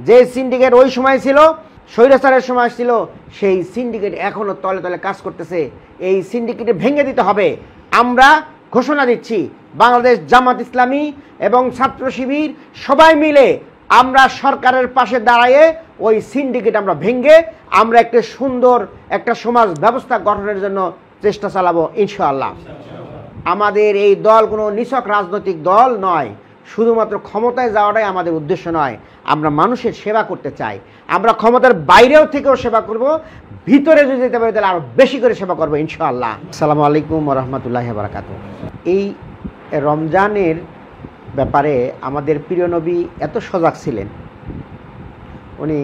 যে সিন্ডিকেট ওই সময় ছিল, স্বৈরাচারের সময় ছিল, সেই সিন্ডিকেট এখনও তলে তলে কাজ করতেছে। এই সিন্ডিকেটে ভেঙে দিতে হবে। আমরা ঘোষণা দিচ্ছি, বাংলাদেশ জামাত ইসলামী এবং ছাত্র শিবির সবাই মিলে আমরা সরকারের পাশে দাঁড়ায়ে ওই সিন্ডিকেট আমরা ভেঙে আমরা একটা সুন্দর একটা সমাজ ব্যবস্থা গঠনের জন্য চেষ্টা চালাবো ইনশাআল্লাহ। আমাদের এই দল কোনো নিছক রাজনৈতিক দল নয়, শুধুমাত্র ক্ষমতায় যাওয়াটাই আমাদের উদ্দেশ্য নয়। আমরা মানুষের সেবা করতে চাই। আমরা ক্ষমতার বাইরেও থেকেও সেবা করব, ভিতরে যদি যেতে পারি তাহলে আরও বেশি করে সেবা করবো ইনশাআল্লাহ। আসসালামু আলাইকুম ওয়া রাহমাতুল্লাহি ওয়া বারাকাতুহু। এই রমজানের ব্যাপারে আমাদের প্রিয় নবী এত সজাগ ছিলেন, উনি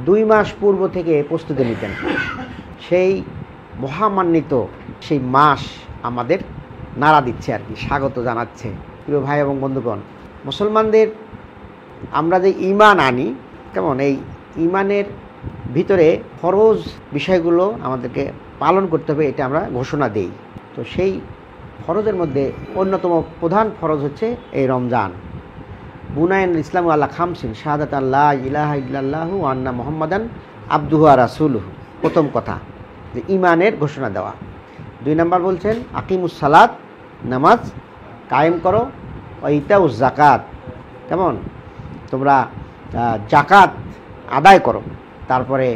2 মাস পূর্ব থেকে প্রস্তুতি নিতেন। সেই মহামান্বিত সেই মাস আমাদের নাড়া দিচ্ছে আর কি, স্বাগত জানাচ্ছে। প্রিয় ভাই এবং বন্ধুগণ, মুসলমানদের আমরা যে ঈমান আনি, কেমন এই ঈমানের ভিতরে ফরজ বিষয়গুলো আমাদেরকে পালন করতে হবে, এটা আমরা ঘোষণা দেই। তো সেই ফরজের মধ্যে অন্যতম প্রধান ফরজ হচ্ছে এই রমজান। বুনায়ন ইসলাম আল্লাহ খামসিন শাহাদাত আল্লাহ ইলাহা ইল্লাল্লাহু ওয়া আন্না মুহাম্মাদান আবদুহু ওয়া রাসূলুহু, প্রথম কথা যে ঈমানের ঘোষণা দেওয়া। 2 নম্বর বলছেন আকিমুস সালাত, নামাজ কায়েম করো, ওয়া ইতাউজ যাকাত, কেমন তোমরা জাকাত আদায় করো, তারপরে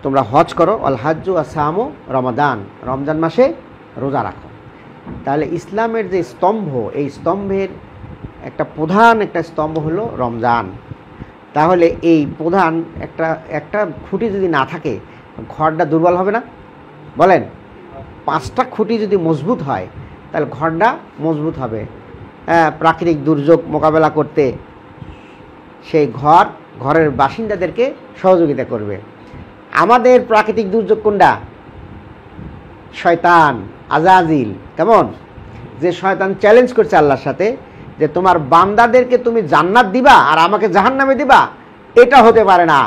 তোমরা হজ করো, আল হাজ্জু আসামু রমাদান, রমজান মাসে রোজা রাখো। তাহলে ইসলামের যে স্তম্ভ, এই স্তম্ভের একটা প্রধান একটা স্তম্ভ হলো রমজান। তাহলে এই প্রধান একটা খুঁটি যদি না থাকে, ঘরটা দুর্বল হবে না? বলেন, 5টা খুঁটি যদি মজবুত হয় তাহলে ঘরটা মজবুত হবে। প্রাকৃতিক দুর্যোগ মোকাবেলা করতে সেই ঘরের বাসিন্দাদেরকে সহযোগিতা করবে। আমাদের প্রাকৃতিক দুর্যোগ কোনটা? শয়তান, আজাজিল, কেমন যে শয়তান চ্যালেঞ্জ করছে আল্লাহর সাথে যে তোমার বান্দাদেরকে তুমি জান্নাত দিবা আর আমাকে জাহান্নামে দিবা, এটা হতে পারে না।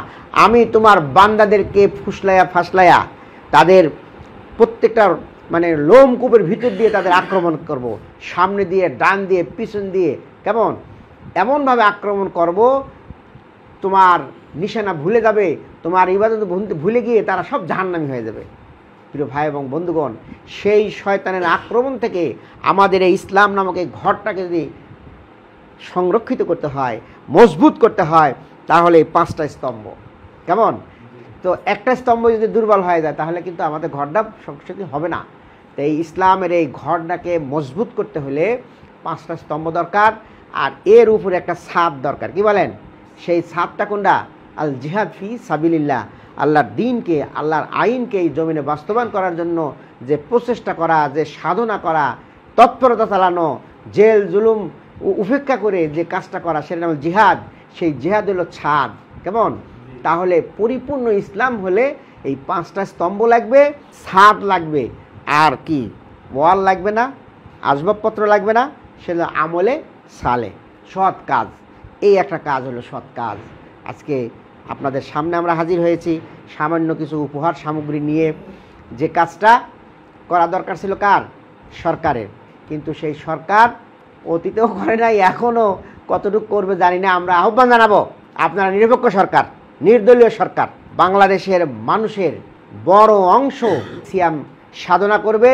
আমি তোমার বান্দাদেরকে ফুসলাইয়া ফাসলাইয়া তাদের প্রত্যেকটা লোমকূপের ভিতর দিয়ে তাদের আক্রমণ করব, সামনে দিয়ে, ডান দিয়ে, পিছন দিয়ে, কেমন এমনভাবে আক্রমণ করব তোমার নিশানা ভুলে যাবে, তোমার ইবাদত ভুলে গিয়ে তারা সব জাহান্নামী হয়ে যাবে। প্রিয় ভাই এবং বন্ধুগণ, সেই শয়তানের আক্রমণ থেকে আমাদের এই ইসলাম নামক এই ঘরটাকে যদি সংরক্ষিত করতে হয়, মজবুত করতে হয়, তাহলে এই 5টা স্তম্ভ, কেমন তো একটা স্তম্ভ যদি দুর্বল হয়ে যায় তাহলে কিন্তু আমাদের ঘরটা শক্তিশালী হবে না। তো এই ইসলামের এই ঘরটাকে মজবুত করতে হলে 5টা স্তম্ভ দরকার, আর এর উপরে একটা ছাদ দরকার। কি বলেন? সেই ছাদটা কোনটা? আল জিহাদ ফি সাবিলিল্লাহ, আল্লাহর দ্বীনকে, আল্লাহর আইনকে এই জমিনে বাস্তবায়ন করার জন্য যে প্রচেষ্টা করা, যে সাধনা করা, তৎপরতা চালানো, জেল জুলুম উপেক্ষা করে যে কাজটা করা, সেটা নাম জিহাদ। সেই জিহাদ হলো ছাদ, কেমন তাহলে পরিপূর্ণ ইসলাম হলে এই 5টা স্তম্ভ লাগবে, ছাদ লাগবে, আর কি ওয়াল লাগবে না, আসবাবপত্র লাগবে না, সেটা আমলে সালে, সৎ কাজ। এই একটা কাজ হলো সৎ কাজ। আজকে আপনাদের সামনে আমরা হাজির হয়েছি সামান্য কিছু উপহার সামগ্রী নিয়ে। যে কাজটা করা দরকার ছিল কার? সরকারের, কিন্তু সেই সরকার অতীতেও করে নাই, এখনও কতটুকু করবে জানি না। আমরা আহ্বান জানাবো, আপনারা নিরপেক্ষ সরকার, নির্দলীয় সরকার, বাংলাদেশের মানুষের বড় অংশ সিয়াম সাধনা করবে,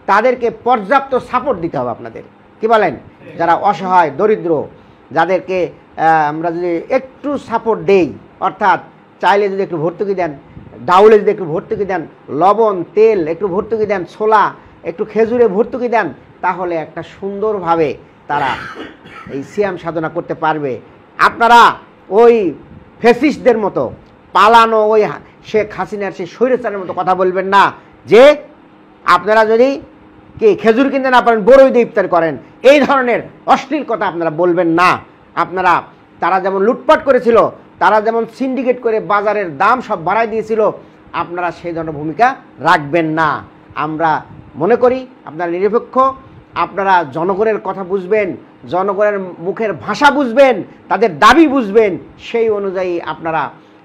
তাদেরকে পর্যাপ্ত সাপোর্ট দিতে হবে আপনাদের। কি বলেন? যারা অসহায়, দরিদ্র, যাদেরকে আমরা যদি একটু সাপোর্ট দেই, অর্থাৎ চাইলে যদি একটু ভর্তুকি দেন, ডাউলে যদি একটু ভর্তুকি দেন, লবণ তেল একটু ভর্তুকি দেন, ছোলা একটু খেজুরে ভর্তুকি দেন, তাহলে একটা সুন্দরভাবে তারা এই সিয়াম সাধনা করতে পারবে। আপনারা ওই ফ্যাসিস্টদের মতো পালানো ওই শেখ হাসিনার সেই স্বৈরাচারের মতো কথা বলবেন না যে আপনারা যদি কি খেজুর কিনতে না পারেন বড়ই দিয়ে ইফতার করেন, এই ধরনের অশ্লীল কথা আপনারা বলবেন না। আপনারা তারা যেমন লুটপাট করেছিল, তারা যেমন সিন্ডিকেট করে বাজারের দাম সব বাড়াই দিয়েছিল, আপনারা সেই ধরনের ভূমিকা রাখবেন না। আমরা মনে করি আপনারা নিরপেক্ষ, আপনারা জনগণের কথা বুঝবেন, জনগণের মুখের ভাষা বুঝবেন, তাদের দাবি বুঝবেন, সেই অনুযায়ী আপনারা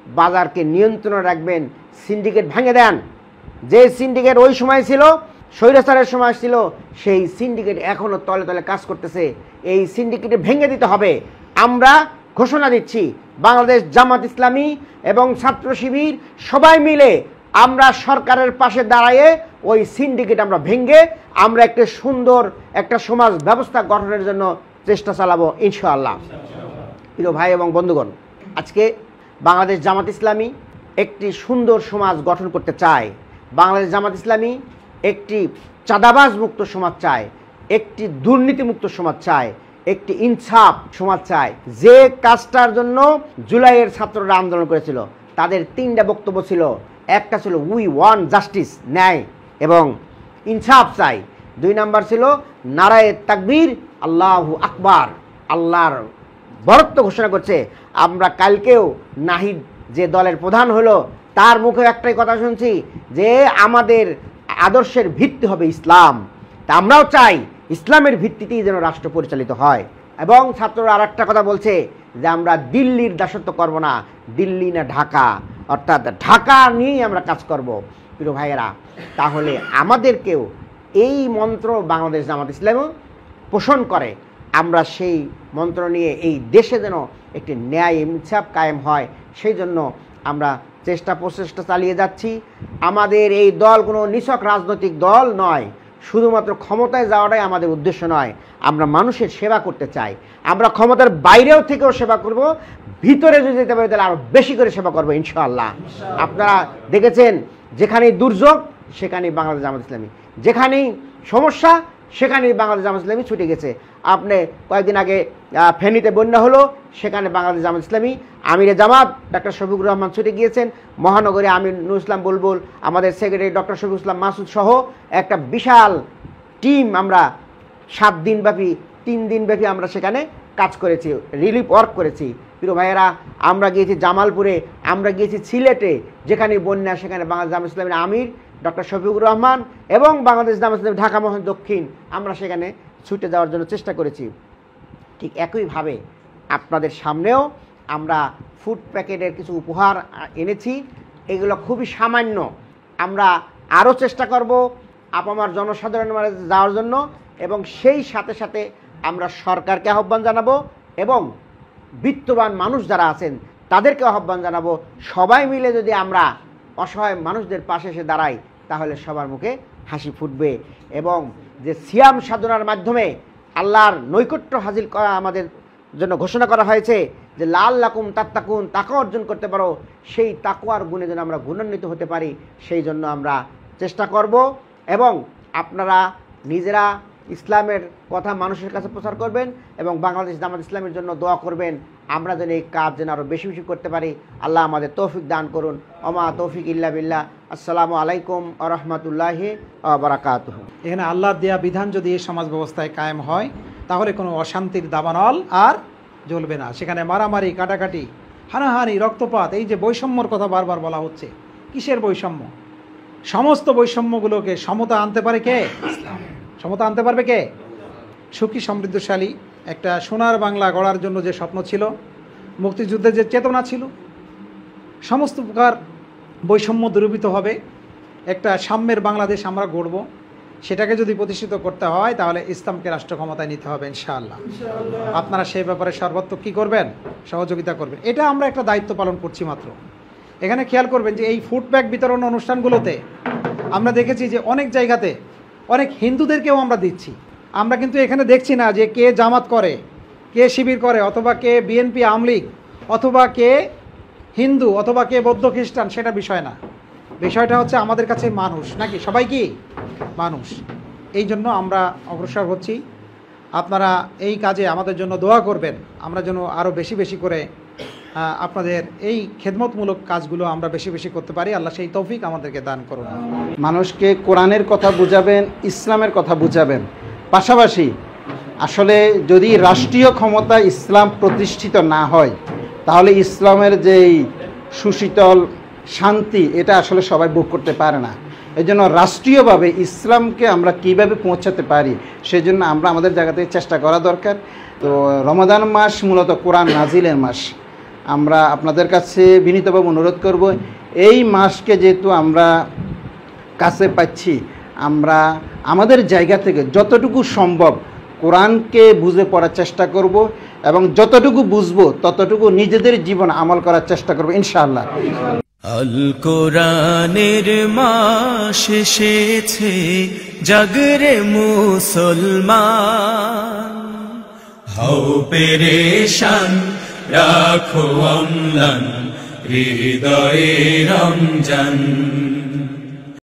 বাজারকে নিয়ন্ত্রণে রাখবেন। সিন্ডিকেট ভেঙে দেন। যে সিন্ডিকেট ওই সময় ছিল, স্বৈরাচারের সময় ছিল, সেই সিন্ডিকেট এখনও তলে তলে কাজ করতেছে। এই সিন্ডিকেটে ভেঙে দিতে হবে। আমরা ঘোষণা দিচ্ছি, বাংলাদেশ জামাত ইসলামী এবং ছাত্র শিবির সবাই মিলে আমরা সরকারের পাশে দাঁড়ায়ে ওই সিন্ডিকেট আমরা ভেঙে আমরা একটা সুন্দর একটা সমাজ ব্যবস্থা গঠনের জন্য চেষ্টা চালাবো ইনশাআল্লাহ। প্রিয় ভাই এবং বন্ধুগণ, আজকে বাংলাদেশ জামাত ইসলামী একটি সুন্দর সমাজ গঠন করতে চায়। বাংলাদেশ জামাত ইসলামী একটি চাঁদাবাজ মুক্ত সমাজ চায়, একটি দুর্নীতিমুক্ত সমাজ চায়, একটি ইনসাফ সমাজ চায়। যে কাজটার জন্য জুলাইয়ের ছাত্ররা আন্দোলন করেছিল তাদের 3টা বক্তব্য ছিল। একটা ছিল উই ওয়ান্ট জাস্টিস, ন্যায় এবং ইনসাফ চাই। 2 নাম্বার ছিল নারায়ে তাকবীর, আল্লাহু আকবার, আল্লাহর বরত্ব ঘোষণা করছে। আমরা কালকেও নাহিদ যে দলের প্রধান হলো তার মুখে একটাই কথা শুনছি যে আমাদের আদর্শের ভিত্তি হবে ইসলাম। তা আমরাও চাই ইসলামের ভিত্তিতেই যেন রাষ্ট্র পরিচালিত হয়। এবং ছাত্ররা আর একটা কথা বলছে যে আমরা দিল্লির দাসত্ব করব না, দিল্লি না ঢাকা, অর্থাৎ ঢাকা নিয়েই আমরা কাজ করব। প্রিয় ভাইয়েরা, তাহলে আমাদেরকেও এই মন্ত্র বাংলাদেশ জামাত ইসলামও পোষণ করে। আমরা সেই মন্ত্র নিয়ে এই দেশে যেন একটি ন্যায় ইনসাফ কায়েম হয়, সেই জন্য আমরা প্রচেষ্টা চালিয়ে যাচ্ছি। আমাদের এই দল কোনো নিছক রাজনৈতিক দল নয়, শুধুমাত্র ক্ষমতায় যাওয়াটাই আমাদের উদ্দেশ্য নয়। আমরা মানুষের সেবা করতে চাই। আমরা ক্ষমতার বাইরেও থেকেও সেবা করব, ভিতরে যদি যেতে পারি তাহলে আরও বেশি করে সেবা করবো ইনশাআল্লাহ। আপনারা দেখেছেন যেখানেই দুর্যোগ সেখানেই বাংলাদেশ জামাত ইসলামী, যেখানেই সমস্যা সেখানেই বাংলাদেশ জামাত ইসলামী ছুটে গেছে। আপনি কয়েকদিন আগে ফেনীতে বন্যা হলো, সেখানে বাংলাদেশ জামাত ইসলামী আমিরে জামাত ডক্টর শফিকুর রহমান ছুটে গিয়েছেন। মহানগরে আমির নুরুল ইসলাম বুলবুল, আমাদের সেক্রেটারি ডক্টর শফিকুল ইসলাম মাসুদ সহ একটা বিশাল টিম আমরা 7 দিনব্যাপী 3 দিনব্যাপী আমরা সেখানে কাজ করেছি, রিলিফ ওয়ার্ক করেছি। প্রিয় ভাইয়েরা, আমরা গিয়েছি জামালপুরে, আমরা গিয়েছি সিলেটে, যেখানে বন্যা সেখানে বাংলাদেশ জামাত ইসলামীর আমির ডক্টর শফিকুর রহমান এবং বাংলাদেশ জামাত ইসলামী ঢাকা মহানগর দক্ষিণ আমরা সেখানে ছুটে যাওয়ার জন্য চেষ্টা করেছি। ঠিক একইভাবে আপনাদের সামনেও আমরা ফুড প্যাকেটের কিছু উপহার এনেছি। এগুলো খুবই সামান্য, আমরা আরও চেষ্টা করব আপামার জনসাধারণের মাঝে যাওয়ার জন্য, এবং সেই সাথে সাথে আমরা সরকারকে আহ্বান জানাবো এবং বিত্তবান মানুষ যারা আছেন তাদেরকে আহ্বান জানাবো। সবাই মিলে যদি আমরা অসহায় মানুষদের পাশে এসে দাঁড়াই তাহলে সবার মুখে হাসি ফুটবে, এবং যে সিয়াম সাধনার মাধ্যমে আল্লাহর নৈকট্য হাসিল করা আমাদের জন্য ঘোষণা করা হয়েছে যে লাআল্লাকুম তাত্তাকুন, তাকওয়া অর্জন করতে পারো, সেই তাকওয়ার গুণে যেন আমরা গুণান্বিত হতে পারি সেই জন্য আমরা চেষ্টা করব। এবং আপনারা নিজেরা ইসলামের কথা মানুষের কাছে প্রচার করবেন এবং বাংলাদেশ জামাত ইসলামের জন্য দোয়া করবেন, আমরা যেন এই কাজ যেন আরও বেশি বেশি করতে পারি। আল্লাহ আমাদের তৌফিক দান করুন। ওমা তৌফিক ইল্লা বিল্লাহ। আসসালামু আলাইকুম ওয়া রাহমাতুল্লাহি ওয়া বারাকাতুহু। এখানে আল্লাহর দেয়া বিধান যদি এই সমাজ ব্যবস্থায় কায়েম হয় তাহলে কোনো অশান্তির দাবানল আর জ্বলবে না। সেখানে মারামারি, কাটাকাটি, হানাহানি, রক্তপাত, এই যে বৈষম্যর কথা বারবার বলা হচ্ছে, কিসের বৈষম্য? সমস্ত বৈষম্যগুলোকে সমতা আনতে পারে কে? ইসলাম। সমতা আনতে পারবে কে? সুখী সমৃদ্ধশালী একটা সোনার বাংলা গড়ার জন্য যে স্বপ্ন ছিল, মুক্তিযুদ্ধের যে চেতনা ছিল, সমস্ত প্রকার বৈষম্য দূরীভূত হবে, একটা সাম্যের বাংলাদেশ আমরা গড়ব। সেটাকে যদি প্রতিষ্ঠিত করতে হয় তাহলে ইসলামকে রাষ্ট্র ক্ষমতায় নিতে হবে ইনশাআল্লাহ। আপনারা সেই ব্যাপারে সর্বাত্মক কী করবেন? সহযোগিতা করবেন। এটা আমরা একটা দায়িত্ব পালন করছি মাত্র। এখানে খেয়াল করবেন যে এই ফুড প্যাক বিতরণ অনুষ্ঠানগুলোতে আমরা দেখেছি যে অনেক জায়গাতে অনেক হিন্দুদেরকেও আমরা দিচ্ছি। আমরা কিন্তু এখানে দেখছি না যে কে জামাত করে, কে শিবির করে, অথবা কে বিএনপি আওয়ামী লীগ, অথবা কে হিন্দু, অথবা কে বৌদ্ধ খ্রিস্টান, সেটা বিষয় না। বিষয়টা হচ্ছে আমাদের কাছে মানুষ, নাকি সবাই কি মানুষ। এই জন্য আমরা অগ্রসর হচ্ছি। আপনারা এই কাজে আমাদের জন্য দোয়া করবেন, আমরা যেন আরও বেশি বেশি করে আপনাদের এই খেদমতমূলক কাজগুলো আমরা বেশি বেশি করতে পারি। আল্লাহ সেই তৌফিক আমাদেরকে দান করুন। মানুষকে কোরআনের কথা বুঝাবেন, ইসলামের কথা বুঝাবেন। পাশাপাশি আসলে যদি রাষ্ট্রীয় ক্ষমতা ইসলাম প্রতিষ্ঠিত না হয় তাহলে ইসলামের যেই সুশীতল শান্তি এটা আসলে সবাই ভোগ করতে পারে না। এই জন্য রাষ্ট্রীয়ভাবে ইসলামকে আমরা কিভাবে পৌঁছাতে পারি সেজন্য আমরা আমাদের জায়গা থেকে চেষ্টা করা দরকার। তো রমাদান মাস মূলত কোরআন নাজিলের মাস। আমরা আপনাদের কাছে বিনীতভাবে অনুরোধ করব, এই মাসকে যেহেতু আমরা কাছে পাচ্ছি, আমরা আমাদের জায়গা থেকে যতটুকু সম্ভব কোরআনকে বুঝে পড়ার চেষ্টা করব এবং যতটুকু বুঝবো ততটুকু নিজেদের জীবন আমল করার চেষ্টা করবো ইনশাআল্লাহ। আল কোরআনের মাস এসেছে, জাগরে মুসলমান, হও পেরেশান, রাখো অম্লান হৃদয়ে রমজান।